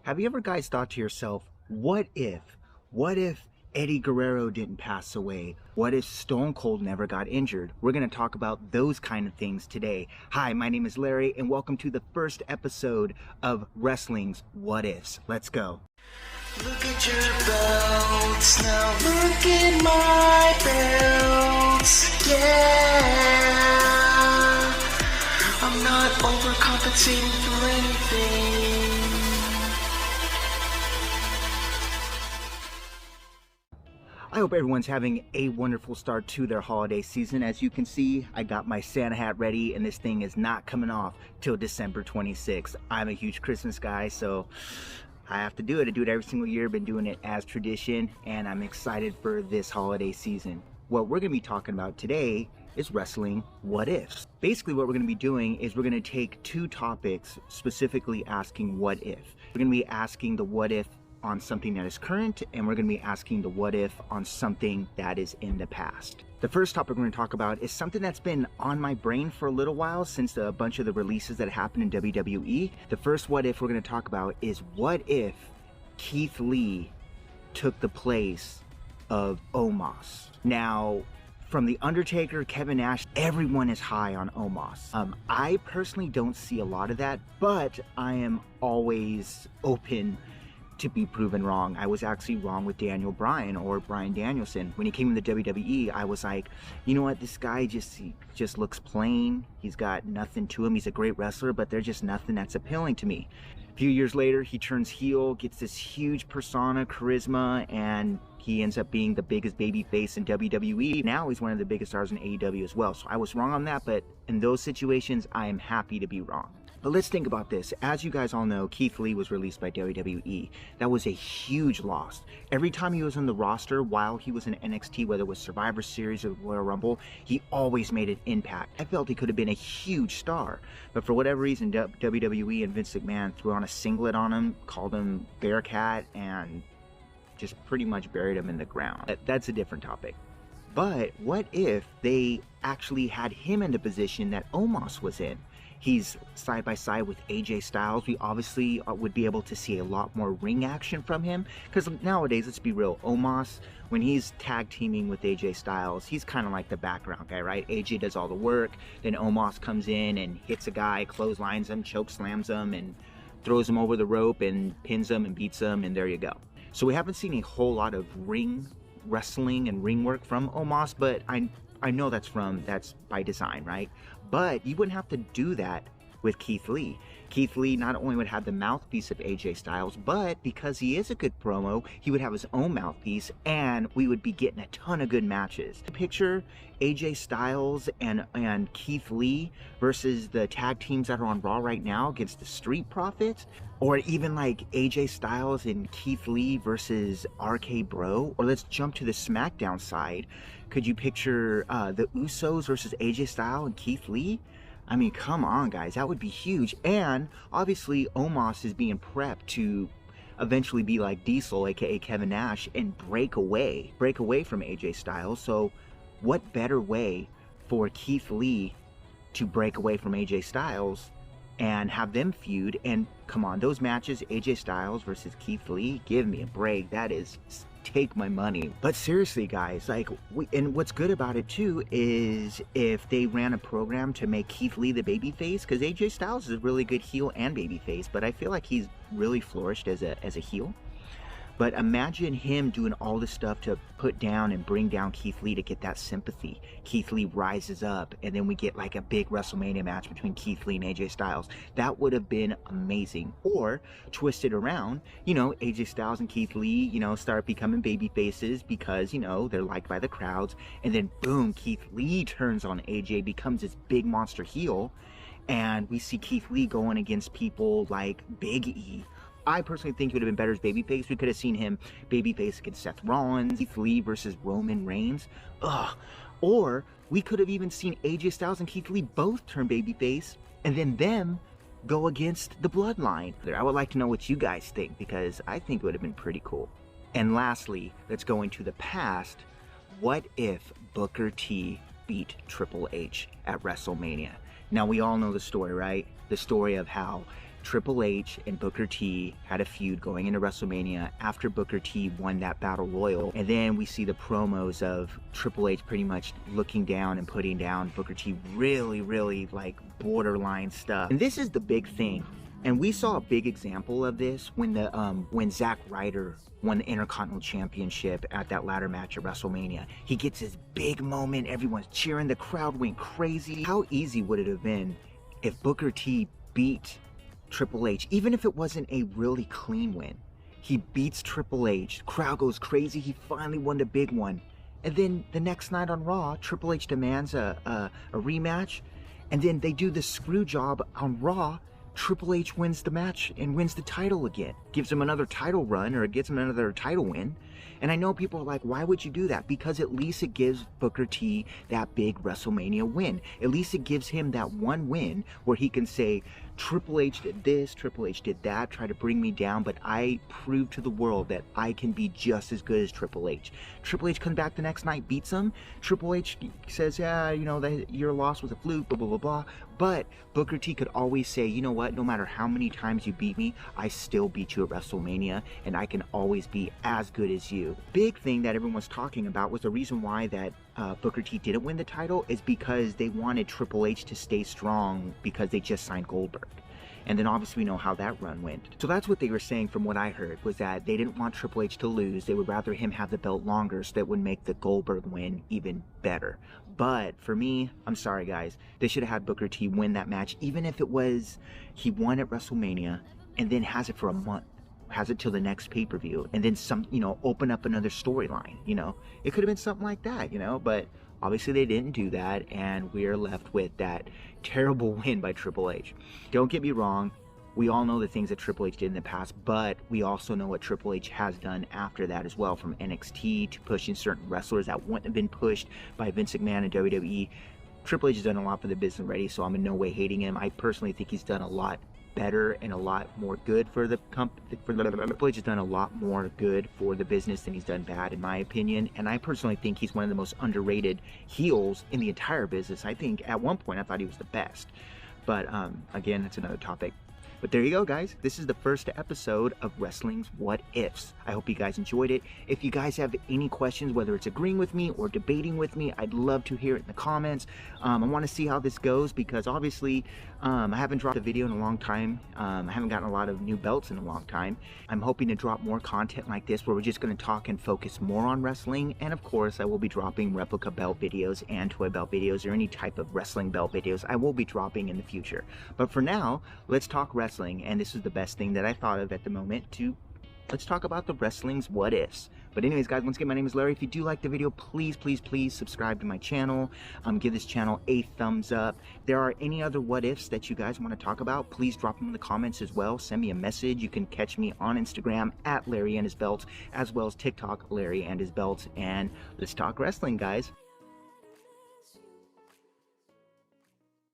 Have you ever guys thought to yourself, what if? What if Eddie Guerrero didn't pass away? What if Stone Cold never got injured? We're going to talk about those kind of things today. Hi, my name is Larry, and welcome to the first episode of Wrestling's What Ifs. Let's go. Look at your belts, now look at my belts, yeah. I'm not overcompensating for anything. I hope everyone's having a wonderful start to their holiday season. As you can see, I got my Santa hat ready, and this thing is not coming off till December 26th. I'm a huge Christmas guy, so I have to do it. I do it every single year. Been doing it as tradition, and I'm excited for this holiday season. What we're going to be talking about today is wrestling what ifs. Basically, what we're going to be doing is we're going to take two topics, specifically asking what if. We're going to be asking the what if on something that is current, and we're going to be asking the what if on something that is in the past. The first topic we're going to talk about is something that's been on my brain for a little while since a bunch of the releases that happened in WWE. The first what if we're going to talk about is what if Keith Lee took the place of Omos. Now, from The Undertaker, Kevin Nash, everyone is high on Omos. I personally don't see a lot of that, but I am always open to be proven wrong. I was actually wrong with Daniel Bryan, or Bryan Danielson. When he came in the WWE, I was like, you know what, this guy just looks plain. He's got nothing to him. He's a great wrestler, but there's just nothing that's appealing to me. A few years later, he turns heel, gets this huge persona, charisma, and he ends up being the biggest babyface in WWE. Now he's one of the biggest stars in AEW as well. So I was wrong on that, but in those situations, I am happy to be wrong. But let's think about this. As you guys all know, Keith Lee was released by WWE. That was a huge loss. Every time he was on the roster while he was in NXT, whether it was Survivor Series or Royal Rumble, he always made an impact. I felt he could have been a huge star. But for whatever reason, WWE and Vince McMahon threw on a singlet on him, called him Bearcat, and just pretty much buried him in the ground. That's a different topic. But what if they actually had him in the position that Omos was in? He's side by side with AJ Styles. We obviously would be able to see a lot more ring action from him, because nowadays, let's be real, Omos, when he's tag teaming with AJ Styles, he's kind of like the background guy, right? AJ does all the work, then Omos comes in and hits a guy, clotheslines him, choke slams him, and throws him over the rope and pins him and beats him, and there you go. So we haven't seen a whole lot of ring wrestling and ring work from Omos, but I know that's by design, right? But you wouldn't have to do that with Keith Lee. Keith Lee not only would have the mouthpiece of AJ Styles, but because he is a good promo, he would have his own mouthpiece, and we would be getting a ton of good matches. Picture AJ Styles and Keith Lee versus the tag teams that are on Raw right now against the Street Profits, or even like AJ Styles and Keith Lee versus RK Bro, or let's jump to the SmackDown side. Could you picture the Usos versus AJ Styles and Keith Lee? I mean, come on, guys, that would be huge. And obviously, Omos is being prepped to eventually be like Diesel, aka Kevin Nash, and break away from AJ Styles. So what better way for Keith Lee to break away from AJ Styles and have them feud? And come on, those matches, AJ Styles versus Keith Lee, give me a break. That is, take my money. But seriously, guys, like, and what's good about it too is if they ran a program to make Keith Lee the babyface, because AJ Styles is a really good heel and babyface, but I feel like he's really flourished as a heel. But imagine him doing all this stuff to put down and bring down Keith Lee to get that sympathy. Keith Lee rises up, and then we get like a big WrestleMania match between Keith Lee and AJ Styles. That would have been amazing. Or twist it around, AJ Styles and Keith Lee, start becoming baby faces because, they're liked by the crowds. And then boom, Keith Lee turns on AJ, becomes this big monster heel. And we see Keith Lee going against people like Big E. I personally think it would have been better as babyface. We could have seen him babyface against Seth Rollins, Keith Lee versus Roman Reigns. Or we could have even seen AJ Styles and Keith Lee both turn babyface, and then them go against the Bloodline. I would like to know what you guys think, because I think it would have been pretty cool. And lastly, let's go into the past. What if Booker T beat Triple H at WrestleMania? Now, we all know the story, right? The story of how Triple H and Booker T had a feud going into WrestleMania after Booker T won that Battle Royal. And then we see the promos of Triple H pretty much looking down and putting down Booker T. Really like borderline stuff. And this is the big thing. And we saw a big example of this when Zack Ryder won the Intercontinental Championship at that ladder match at WrestleMania. He gets his big moment, everyone's cheering, the crowd went crazy. How easy would it have been if Booker T beat Triple H, even if it wasn't a really clean win? He beats Triple H, crowd goes crazy, he finally won the big one. And then the next night on Raw, Triple H demands a rematch, and then they do the screw job on Raw. Triple H wins the match and wins the title again. Gives him another title run, or gets him another title win. And I know people are like, why would you do that? Because at least it gives Booker T that big WrestleMania win. At least it gives him that one win where he can say, Triple H did this, Triple H did that, try to bring me down, but I proved to the world that I can be just as good as Triple H. Triple H comes back the next night, beats him. Triple H says, yeah, you know, your loss was a fluke, blah, blah, blah, blah. But Booker T could always say, you know what, no matter how many times you beat me, I still beat you at WrestleMania, and I can always be as good as you. Big thing that everyone's talking about was the reason why that Booker T didn't win the title is because they wanted Triple H to stay strong because they just signed Goldberg. And then obviously we know how that run went. So that's what they were saying from what I heard, was that they didn't want Triple H to lose. They would rather him have the belt longer so that would make the Goldberg win even better. But for me, I'm sorry guys, they should have had Booker T win that match, even if it was he won at WrestleMania and then has it for a month. Has it till the next pay-per-view, and then some, you know, open up another storyline, you know. It could have been something like that, you know, but obviously they didn't do that, and we're left with that terrible win by Triple H. Don't get me wrong, we all know the things that Triple H did in the past, but we also know what Triple H has done after that as well, from NXT to pushing certain wrestlers that wouldn't have been pushed by Vince McMahon and WWE. Triple H has done a lot for the business already, so I'm in no way hating him. I personally think he's done a lot better and a lot more good for the company. Triple H has done a lot more good for the business than he's done bad, in my opinion. And I personally think he's one of the most underrated heels in the entire business. I think at one point I thought he was the best, but again, that's another topic. But there you go, guys. This is the first episode of Wrestling's What Ifs. I hope you guys enjoyed it. If you guys have any questions, whether it's agreeing with me or debating with me, I'd love to hear it in the comments. I want to see how this goes because obviously I haven't dropped a video in a long time. I haven't gotten a lot of new belts in a long time. I'm hoping to drop more content like this where we're just going to talk and focus more on wrestling. And of course, I will be dropping replica belt videos and toy belt videos or any type of wrestling belt videos I will be dropping in the future. But for now, let's talk wrestling. And this is the best thing that I thought of at the moment let's talk about the wrestling's what ifs. But anyways, guys, once again, my name is Larry. If you do like the video, please subscribe to my channel. Give this channel a thumbs up. If there are any other what ifs that you guys want to talk about, please drop them in the comments as well. Send me a message. You can catch me on Instagram at Larry and His Belts, as well as TikTok, Larry and His Belts. And let's talk wrestling, guys.